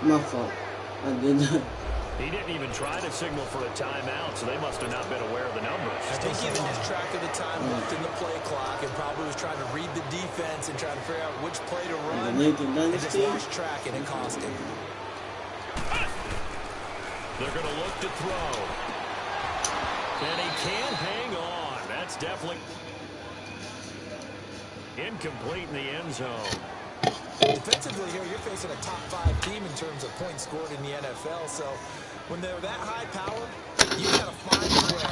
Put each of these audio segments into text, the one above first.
My fault. I did that. He didn't even try to signal for a timeout, so they must have not been aware of the numbers. I think he lost track of the time left in the play clock and probably was trying to read the defense and trying to figure out which play to run. And just lost track, and it cost him. They're going to look to throw. And he can't hang on. That's definitely incomplete in the end zone. Defensively here, you're facing a top 5 team in terms of points scored in the NFL. So when they're that high powered, you got to find a way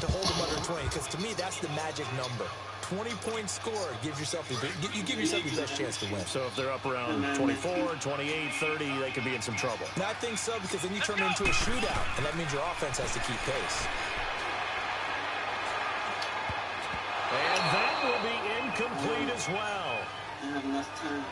to hold them under 20. Because to me, that's the magic number. 20 points scored gives yourself you give yourself your best chance to win. So if they're up around 24, 28, 30, they could be in some trouble. And I think so, because then you turn it into a shootout, and that means your offense has to keep pace. And that will be incomplete as well. I have enough time.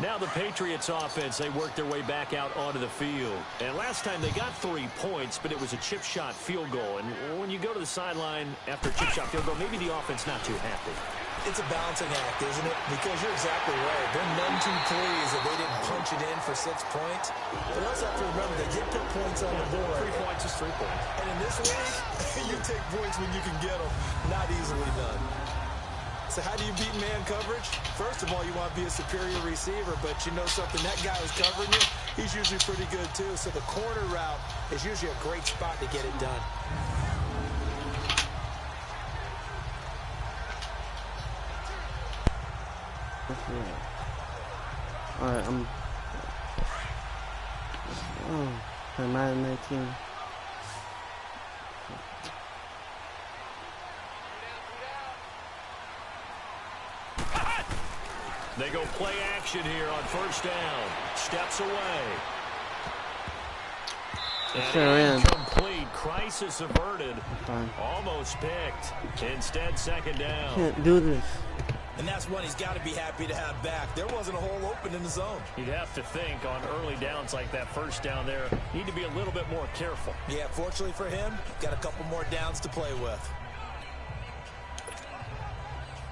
Now the Patriots offense, they worked their way back out onto the field. And last time they got 3 points, but it was a chip shot field goal. And when you go to the sideline after a chip shot field goal, maybe the offense not too happy. It's a balancing act, isn't it? Because you're exactly right. They're none too pleased that they didn't punch it in for 6 points. But also have to remember, they did put points on the board. 3 points is 3 points. And in this league, you take points when you can get them. Not easily done. So how do you beat man coverage? First of all, you want to be a superior receiver, but you know something, that guy who's covering you, he's usually pretty good too. So the corner route is usually a great spot to get it done. Alright, for Madden 19. They go play action here on first down. Steps away. And incomplete. Crisis averted. Fine. Almost picked. Instead, second down. Can't do this. And that's one he's got to be happy to have back. There wasn't a hole open in the zone. You'd have to think on early downs like that first down there, need to be a little bit more careful. Yeah, fortunately for him, got a couple more downs to play with.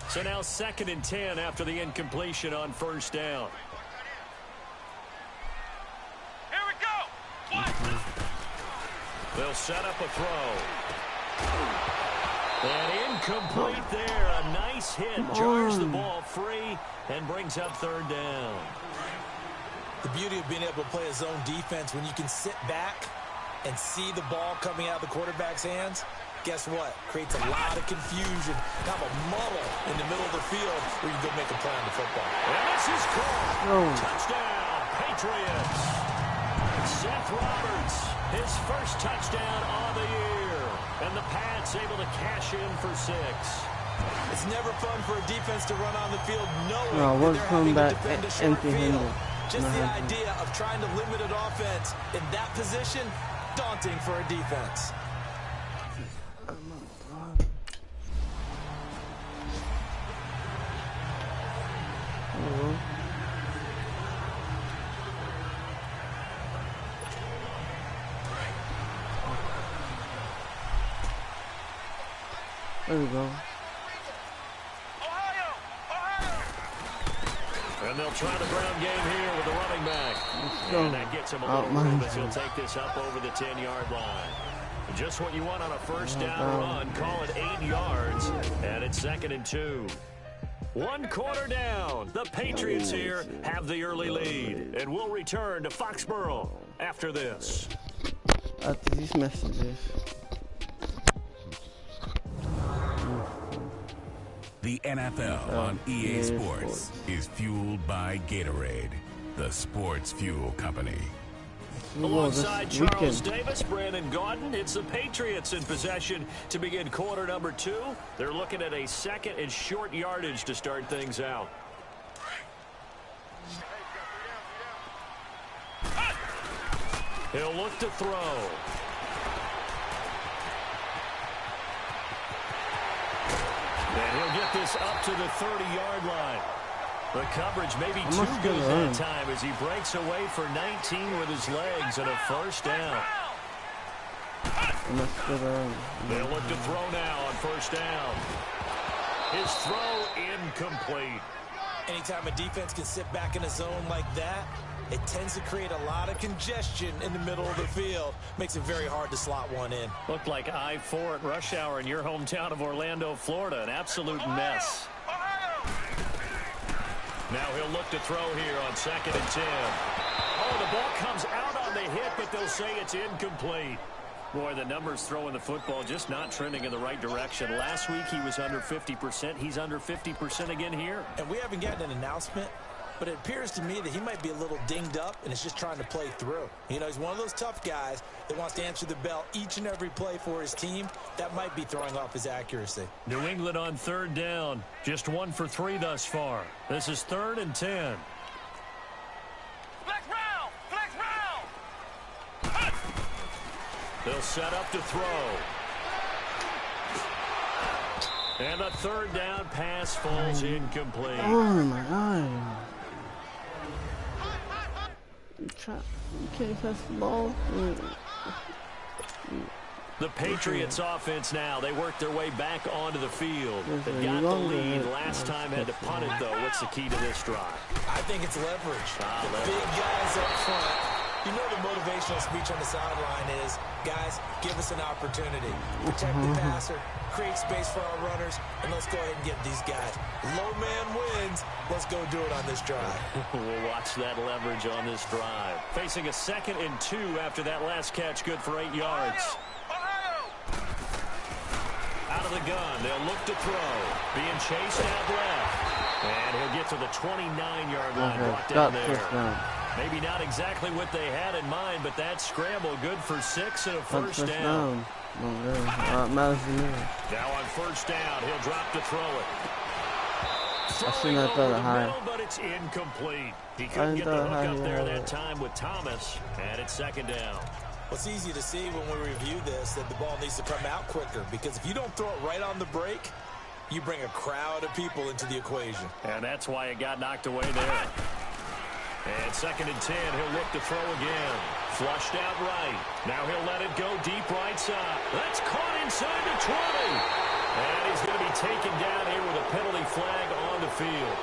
So now 2nd and 10 after the incompletion on first down. Here we go. They'll set up a throw. And incomplete there. A nice hit. Jars the ball free and brings up 3rd down. The beauty of being able to play a zone defense when you can sit back and see the ball coming out of the quarterback's hands. Guess what? Creates a lot of confusion. Have a muddle in the middle of the field where you can go make a play on the football. And this is caught. Touchdown, Patriots. Seth Roberts, his first touchdown on the year. And the Pats able to cash in for 6. It's never fun for a defense to run on the field knowing we're that they're coming having back to defend a short field. empty-handed. Just the idea of trying to limit an offense in that position, daunting for a defense. There we go. And they'll try the ground game here with the running back. And that gets him a little room as he'll take this up over the 10-yard line. Just what you want on a first down run. Call it 8 yards. And it's 2nd and 2. 1 quarter down. The Patriots here have the early lead. And we'll return to Foxborough after this. After these messages. The NFL on EA Sports is fueled by Gatorade, the sports fuel company. Alongside Charles Davis, Brandon Gaudin, it's the Patriots in possession to begin quarter number 2. They're looking at a 2nd and short yardage to start things out. He'll look to throw. And he'll get this up to the 30-yard line. The coverage may be too good that time as he breaks away for 19 with his legs and a first down. They'll look to throw now on first down. His throw incomplete. Anytime a defense can sit back in a zone like that, it tends to create a lot of congestion in the middle of the field. Makes it very hard to slot one in. Looked like I-4 at rush hour in your hometown of Orlando, Florida. An absolute mess. Now he'll look to throw here on 2nd and 10. Oh, the ball comes out on the hit, but they'll say it's incomplete. Boy, the numbers throwing the football just not trending in the right direction. Last week he was under 50%. He's under 50% again here. And we haven't gotten an announcement, but it appears to me that he might be a little dinged up and is just trying to play through. You know, he's one of those tough guys that wants to answer the bell each and every play for his team. That might be throwing off his accuracy. New England on 3rd down. Just 1 for 3 thus far. This is 3rd and 10. Flex round! Flex round! They'll set up to throw. And the 3rd down pass falls incomplete. Oh my God. You can't catch the ball. The Patriots offense now. They work their way back onto the field. They got the lead. Last time had to punt it, though. What's the key to this drive? I think it's leverage. The big guys up front. You know the motivational speech on the sideline is, guys, give us an opportunity. Protect the passer, create space for our runners, and let's go ahead and get these guys. Low man wins. Let's go do it on this drive. We'll watch that leverage on this drive. Facing a 2nd and 2 after that last catch, good for 8 yards. Out of the gun, they'll look to throw. Being chased out left. And he'll get to the 29-yard line, brought down there. Maybe not exactly what they had in mind, but that scramble good for 6 and a first down. Now on 1st down, he'll drop to throw it. Throwing over the middle, but it's incomplete. He couldn't get the hook up there that time with Thomas, and it's 2nd down. Well, it's easy to see when we review this that the ball needs to come out quicker, because if you don't throw it right on the break, you bring a crowd of people into the equation. And that's why it got knocked away there. And 2nd and 10, he'll look to throw again. Flushed out right. Now he'll let it go deep right side. That's caught inside the 20. And he's going to be taken down here with a penalty flag on the field.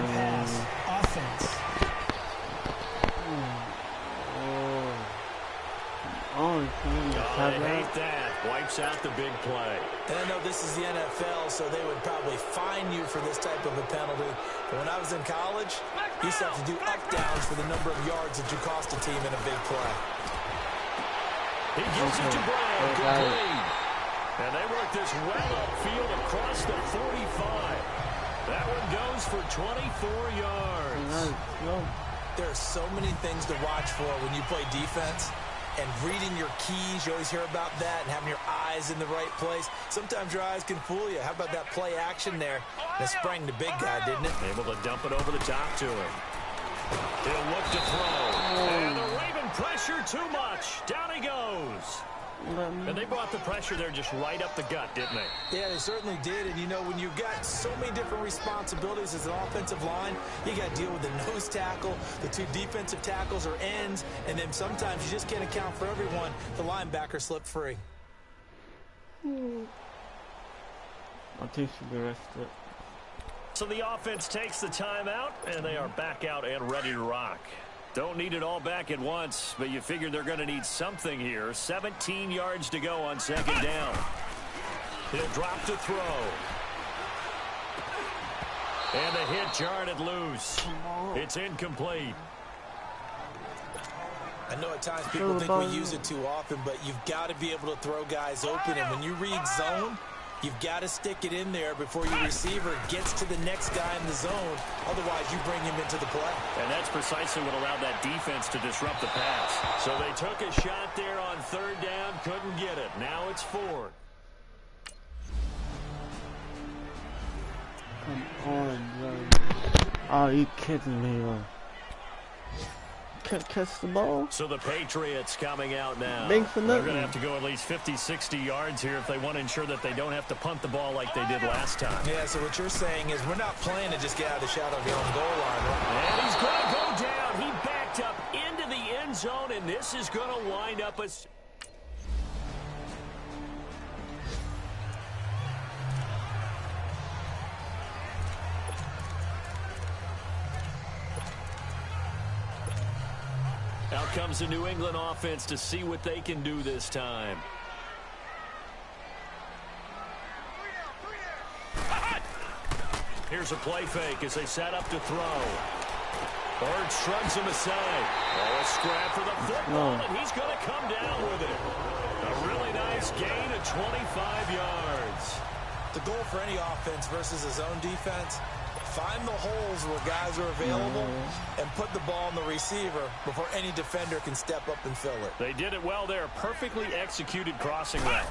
Pass. Offense. I hate that. Wipes out the big play. And I know this is the NFL, so they would probably fine you for this type of a penalty. But when I was in college, you used to have to do up-downs for the number of yards that you cost a team in a big play. He gives it to Brown. Complete. And they work this well upfield across the 45. That one goes for 24 yards. There are so many things to watch for when you play defense. And reading your keys, you always hear about that, and having your eyes in the right place. Sometimes your eyes can fool you. How about that play action there? That sprang the big guy, didn't it? Able to dump it over the top to him. He'll look to throw. And the Raven pressure too much. Down he goes. And they brought the pressure there just right up the gut, didn't they? Yeah, they certainly did. And, you know, when you've got so many different responsibilities as an offensive line, you got to deal with the nose tackle, the 2 defensive tackles or ends, and then sometimes you just can't account for everyone. The linebacker slipped free. I think she'll be rested. So the offense takes the timeout, and they are back out and ready to rock. Don't need it all back at once, but you figure they're going to need something here. 17 yards to go on 2nd down. He'll drop to throw. And the hit jarred it loose. It's incomplete. I know at times people think we use it too often, but you've got to be able to throw guys open. And when you read zone, you've got to stick it in there before your receiver gets to the next guy in the zone. Otherwise, you bring him into the play. And that's precisely what allowed that defense to disrupt the pass. So they took a shot there on 3rd down, couldn't get it. Now it's 4th. Come on, bro. Oh, you kidding me, bro. can't catch the ball. So the Patriots coming out now. Big for They're nothing. going to have to go at least 50, 60 yards here if they want to ensure that they don't have to punt the ball like they did last time. Yeah, so what you're saying is we're not playing to just get out of the shadow of your own goal line, right? And he's going to go down. He backed up into the end zone, and this is going to wind up as... Out comes the New England offense to see what they can do this time. Here's a play fake as they set up to throw. Bird shrugs him aside. Oh, a scrap for the football, and he's going to come down with it. A really nice gain of 25 yards. The goal for any offense versus his own defense, find the holes where guys are available and put the ball on the receiver before any defender can step up and fill it. They did it well there. Perfectly executed crossing route.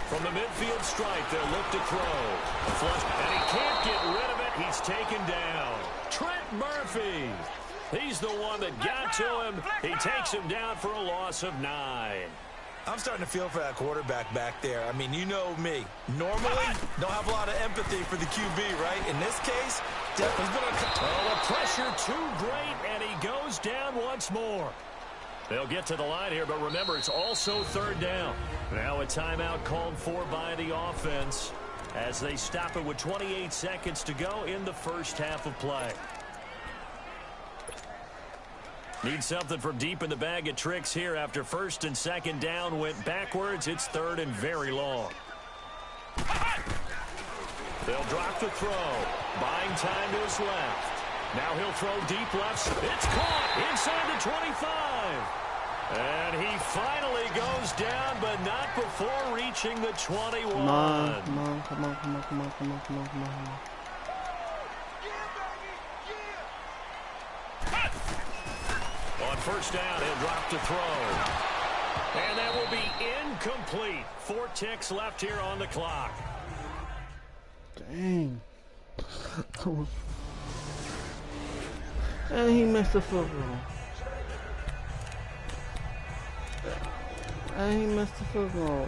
From the midfield stripe, they'll look to throw. A flush, and he can't get rid of it. He's taken down. Trent Murphy. He's the one that got to him. He takes him down for a loss of 9. I'm starting to feel for that quarterback back there. I mean, you know me. Normally, don't have a lot of empathy for the QB, right? In this case, definitely going to... Oh, the pressure too great, and he goes down once more. They'll get to the line here, but remember, it's also third down. Now a timeout called for by the offense as they stop it with 28 seconds to go in the first half of play. Need something from deep in the bag of tricks here after first and second down went backwards. It's third and very long. They'll drop the throw. Buying time to his left. Now he'll throw deep left. It's caught inside the 25. And he finally goes down, but not before reaching the 21. Come on. On first down, he'll drop to throw. And that will be incomplete. 4 ticks left here on the clock. Dang. And he missed the field goal. And he missed the field goal.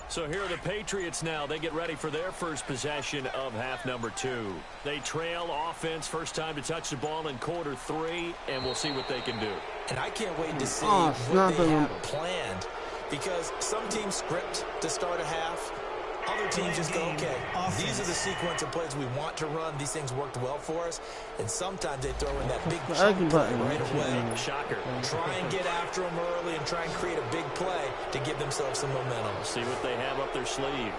So here are the Patriots now. They get ready for their first possession of half number 2. They trail offense, first time to touch the ball in quarter 3, and we'll see what they can do. And I can't wait to see what they have planned, because some teams script to start a half. Other teams just go, okay, these are the sequence of plays we want to run. These things worked well for us. And sometimes they throw in that big chunk play right away. Shocker. Try and get after them early and try and create a big play to give themselves some momentum. See what they have up their sleeve.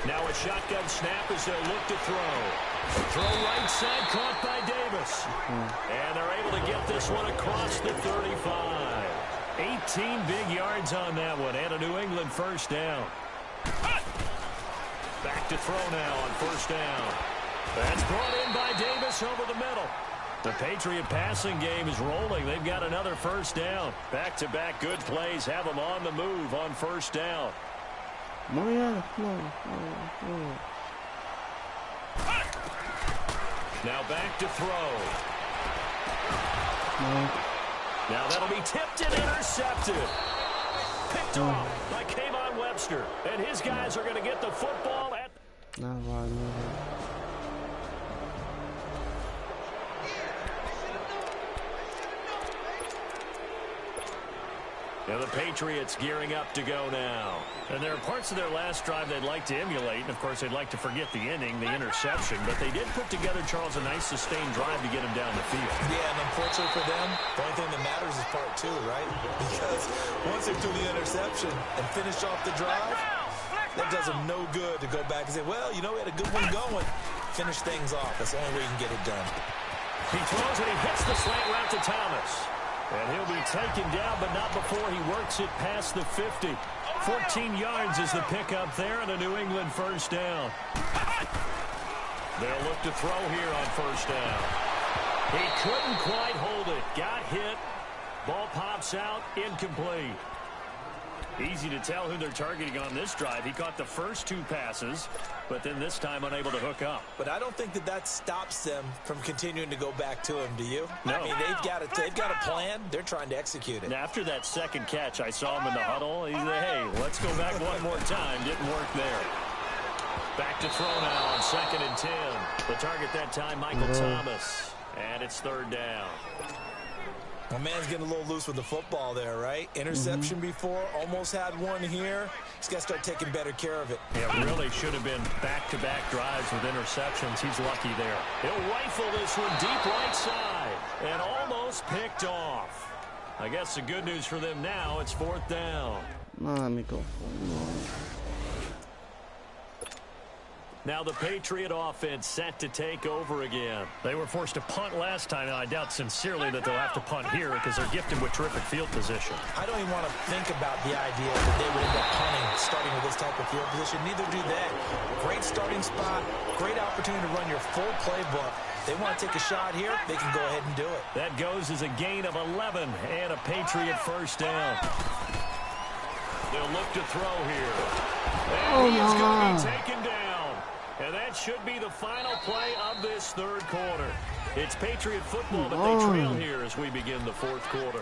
Now a shotgun snap as they'll look to throw. Throw right side, caught by Davis. And they're able to get this one across the 35. 18 big yards on that one, and a New England first down. Back to throw now on first down. That's brought in by Davis over the middle. The Patriot passing game is rolling. They've got another first down. Back-to-back good plays have them on the move on first down. Now back to throw. Now that'll be tipped and intercepted. Picked off by Kayvon Webster. And his guys are going to get the football at... Now the Patriots gearing up to go now. And there are parts of their last drive they'd like to emulate. And, of course, they'd like to forget the inning, the interception. But they did put together, Charles, a nice sustained drive to get him down the field. Yeah, and unfortunately for them, the only thing that matters is part 2, right? Because once they threw the interception and finished off the drive, that does them no good to go back and say, well, you know, we had a good one going. Finish things off. That's the only way you can get it done. He throws and he hits the slant route to Thomas. And he'll be taken down, but not before he works it past the 50. 14 yards is the pickup there, and a New England first down. They'll look to throw here on first down. He couldn't quite hold it. Got hit. Ball pops out, incomplete. Easy to tell who they're targeting on this drive. He caught the first 2 passes, but then this time unable to hook up. But I don't think that stops them from continuing to go back to him, do you? No. I mean, they've got a plan. They're trying to execute it. After that second catch, I saw him in the huddle. He said, hey, let's go back one more time. Didn't work there. Back to throw now on 2nd and 10. The target that time, Michael Thomas. And it's 3rd down. My man's getting a little loose with the football there, right? Interception before, almost had one here. He's got to start taking better care of it. Yeah, really should have been back-to-back drives with interceptions. He's lucky there. He'll rifle this one deep right side and almost picked off. I guess the good news for them now, it's 4th down. No, let me go for more. Now the Patriot offense set to take over again. They were forced to punt last time, and I doubt sincerely that they'll have to punt here because they're gifted with terrific field position. I don't even want to think about the idea that they would end up punting starting with this type of field position. Neither do they. Great starting spot, great opportunity to run your full playbook. They want to take a shot here, they can go ahead and do it. That goes as a gain of 11 and a Patriot 1st down. They'll look to throw here. And he is going to be taken down. And that should be the final play of this 3rd quarter. It's Patriot football, but they trail here as we begin the 4th quarter.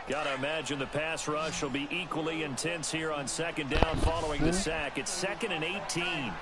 Gotta imagine the pass rush will be equally intense here on 2nd down following the sack. It's 2nd and 18.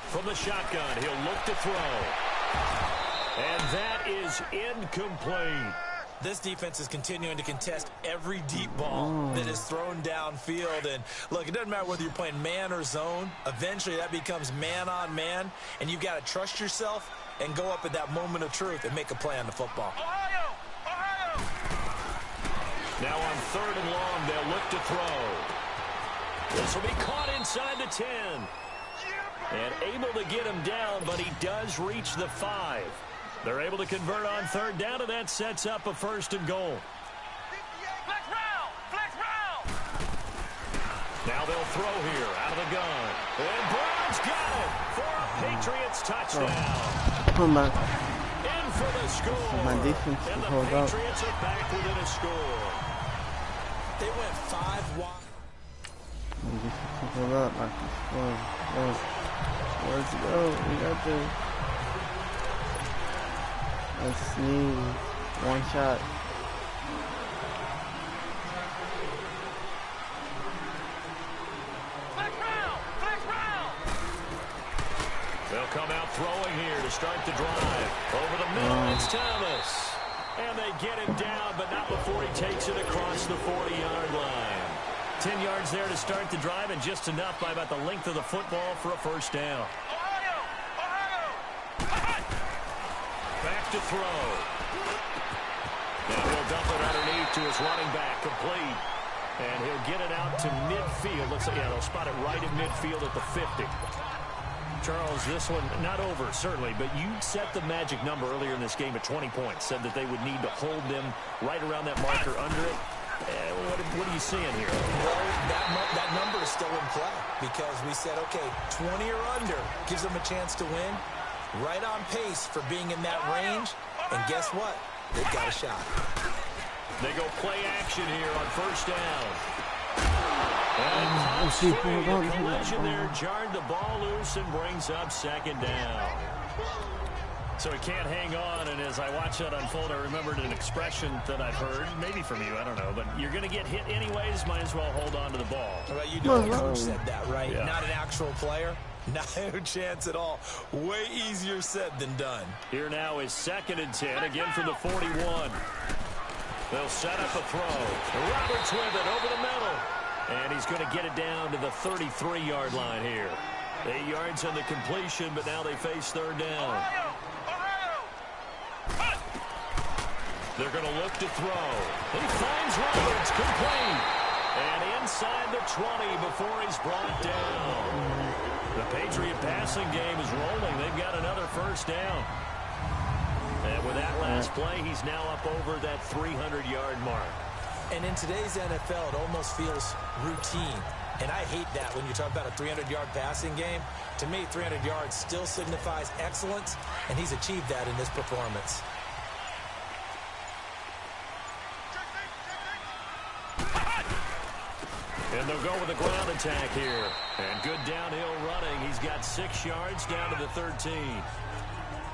From the shotgun, he'll look to throw. And that is incomplete. This defense is continuing to contest every deep ball that is thrown downfield. And look, it doesn't matter whether you're playing man or zone. Eventually, that becomes man on man. And you've got to trust yourself and go up at that moment of truth and make a play on the football. Now on 3rd and long, they'll look to throw. This will be caught inside the 10. And able to get him down, but he does reach the 5. They're able to convert on 3rd down, and that sets up a 1st and goal. Flex round! Flex round! Now they'll throw here out of the gun. And Brown's got it for a Patriots touchdown. Come back. In for the score. My defense and the hold up. Patriots are back within a score. They went 5 wide. My defense hold up. I can score. Let's go. We got this. I just need one shot. Flex round! Flex round! They'll come out throwing here to start the drive. Over the middle, it's Thomas. And they get him down, but not before he takes it across the 40-yard line. 10 yards there to start the drive, and just enough by about the length of the football for a 1st down. Back to throw. Now he'll dump it underneath to his running back, complete. And he'll get it out to midfield. Looks like, yeah, they'll spot it right in midfield at the 50. Charles, this one not over, certainly, but you set the magic number earlier in this game at 20 points. Said that they would need to hold them right around that marker under it. What are you seeing here? Well, that number is still in play because we said, okay, 20 or under gives them a chance to win. Right on pace for being in that range. And guess what? They've got a shot. They go play action here on 1st down. And collision there jarred the ball loose and brings up 2nd down. So he can't hang on, and as I watch that unfold, I remembered an expression that I've heard, maybe from you, I don't know, but you're going to get hit anyways, might as well hold on to the ball. Well, you know who said that, right? Yeah. Not an actual player. Not a chance at all. Way easier said than done. Here now is 2nd and 10, again from the 41. They'll set up a throw. Roberts with it over the middle. And he's going to get it down to the 33-yard line here. 8 yards on the completion, but now they face third down. They're going to look to throw. He finds Roberts, complete. And inside the 20 before he's brought down. The Patriot passing game is rolling. They've got another first down. And with that last play, he's now up over that 300-yard mark. And in today's NFL, it almost feels routine. And I hate that when you talk about a 300-yard passing game. To me, 300 yards still signifies excellence, and he's achieved that in this performance. And they'll go with a ground attack here. And good downhill running. He's got 6 yards down to the 13.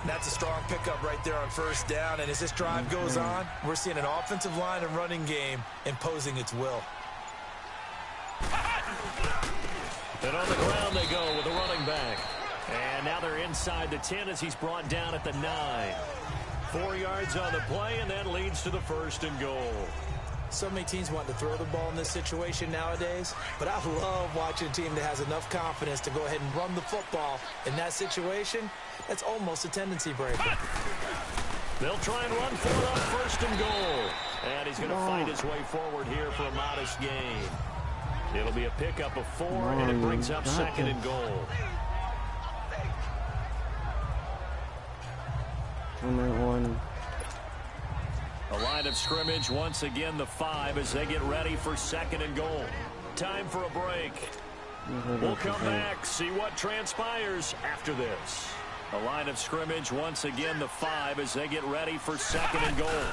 That's a strong pickup right there on first down. And as this drive goes on, we're seeing an offensive line and running game imposing its will. And on the ground they go with a running back. And now they're inside the 10 as he's brought down at the 9. 4 yards on the play, and that leads to the 1st and goal. So many teams want to throw the ball in this situation nowadays, but I love watching a team that has enough confidence to go ahead and run the football. In that situation, that's almost a tendency breaker. They'll try and run for it on 1st and goal. And he's going to fight his way forward here for a modest gain. It'll be a pickup of 4, and it brings up 2nd and goal. A line of scrimmage once again, the 5, as they get ready for 2nd and goal. Time for a break. We'll come back, see what transpires after this. A line of scrimmage once again, the 5, as they get ready for 2nd and goal.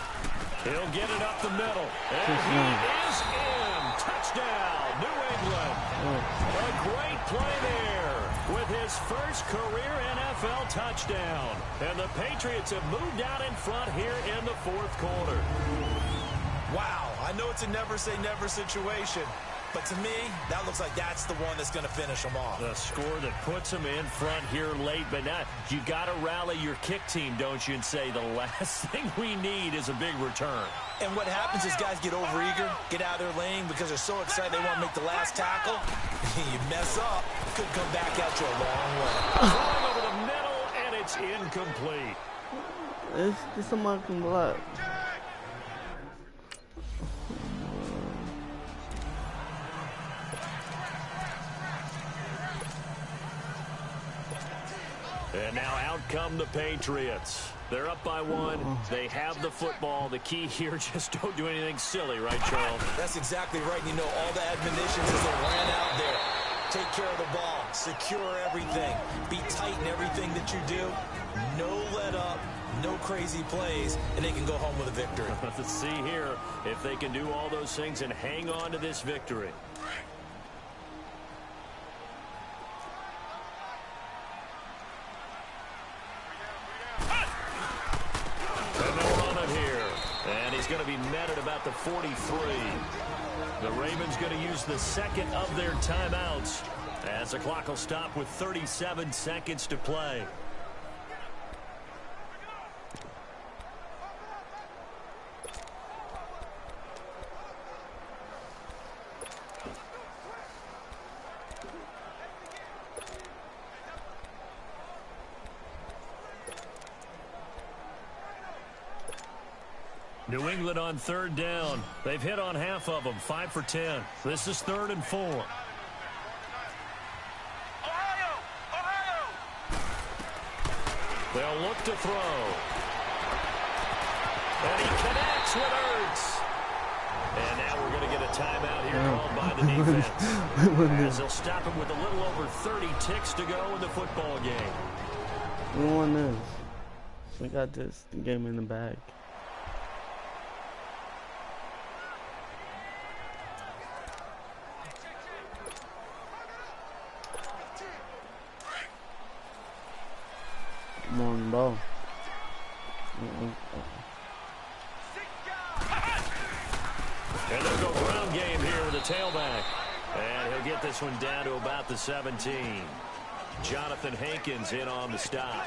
He'll get it up the middle. And he is in. Touchdown, New England. A great play there with his first career NFL touchdown. And the Patriots have moved out in front here in the 4th quarter. Wow, I know it's a never-say-never situation, but to me, that looks like that's the one that's going to finish them off. The score that puts them in front here late, but now you got to rally your kick team, don't you, and say the last thing we need is a big return. And what happens is guys get overeager, get out of their lane because they're so excited they want to make the last tackle. You mess up, could come back at you a long way. Throwing over the middle, and it's incomplete. It's somebody can block. And now out come the Patriots. They're up by 1. They have the football. The key here, just don't do anything silly, right, Charles? That's exactly right. You know, all the admonitions as they ran out there. Take care of the ball. Secure everything. Be tight in everything that you do. No let up. No crazy plays. And they can go home with a victory. Let's see here if they can do all those things and hang on to this victory. Going to be met at about the 43. The Ravens going to use the 2nd of their timeouts as the clock will stop with 37 seconds to play. New England on 3rd down. They've hit on half of them, 5 for 10. This is 3rd and 4. Ohio! They'll look to throw. And he connects with Ertz. And now we're going to get a timeout here called by the defense. As they'll stop him with a little over 30 ticks to go in the football game. We won this. We got this game in the bag. Come on, bro. And they'll go ground game here with a tailback. And he'll get this one down to about the 17. Jonathan Hankins in on the stop.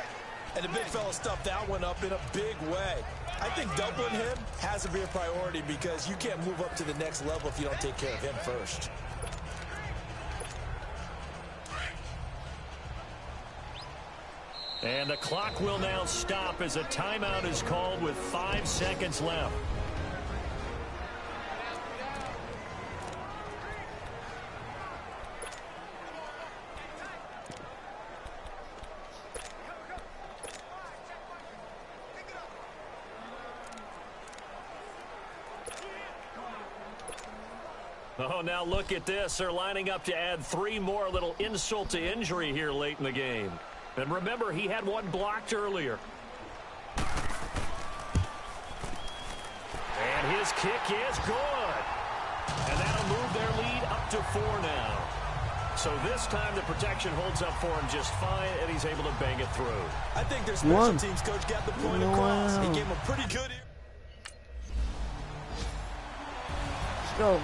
And the big fella stuffed that one up in a big way. I think doubling him has to be a priority because you can't move up to the next level if you don't take care of him first. And the clock will now stop as a timeout is called with 5 seconds left. Oh, now look at this. They're lining up to add 3 more, little insult to injury here late in the game. And remember, he had one blocked earlier. And his kick is good. And that'll move their lead up to 4 now. So this time the protection holds up for him just fine, and he's able to bang it through. I think their special teams coach got the point across. He gave him a pretty good... So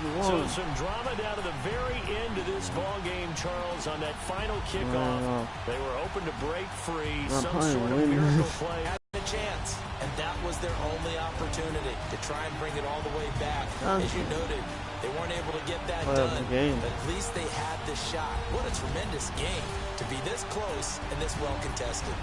some drama down to the very end of this ball game, Charles, on that final kickoff. They were hoping to break free, some sort of miracle play. Had a chance, and that was their only opportunity to try and bring it all the way back. As you noted, they weren't able to get that done, but at least they had the shot. What a tremendous game to be this close and this well contested.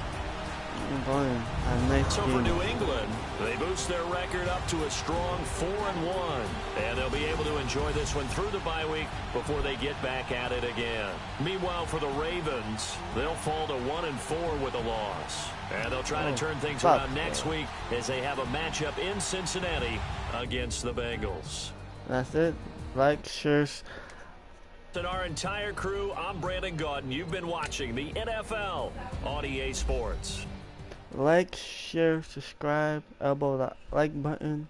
So for New England, they boost their record up to a strong 4-1, and they'll be able to enjoy this one through the bye week before they get back at it again. Meanwhile, for the Ravens, they'll fall to 1-4 with a loss, and they'll try to turn things around next week as they have a matchup in Cincinnati against the Bengals. That's it. Like, share. And our entire crew, I'm Brandon Gaudin. You've been watching the NFL on EA Sports. Like, share, subscribe, elbow that like button,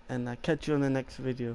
and I'll catch you on the next video.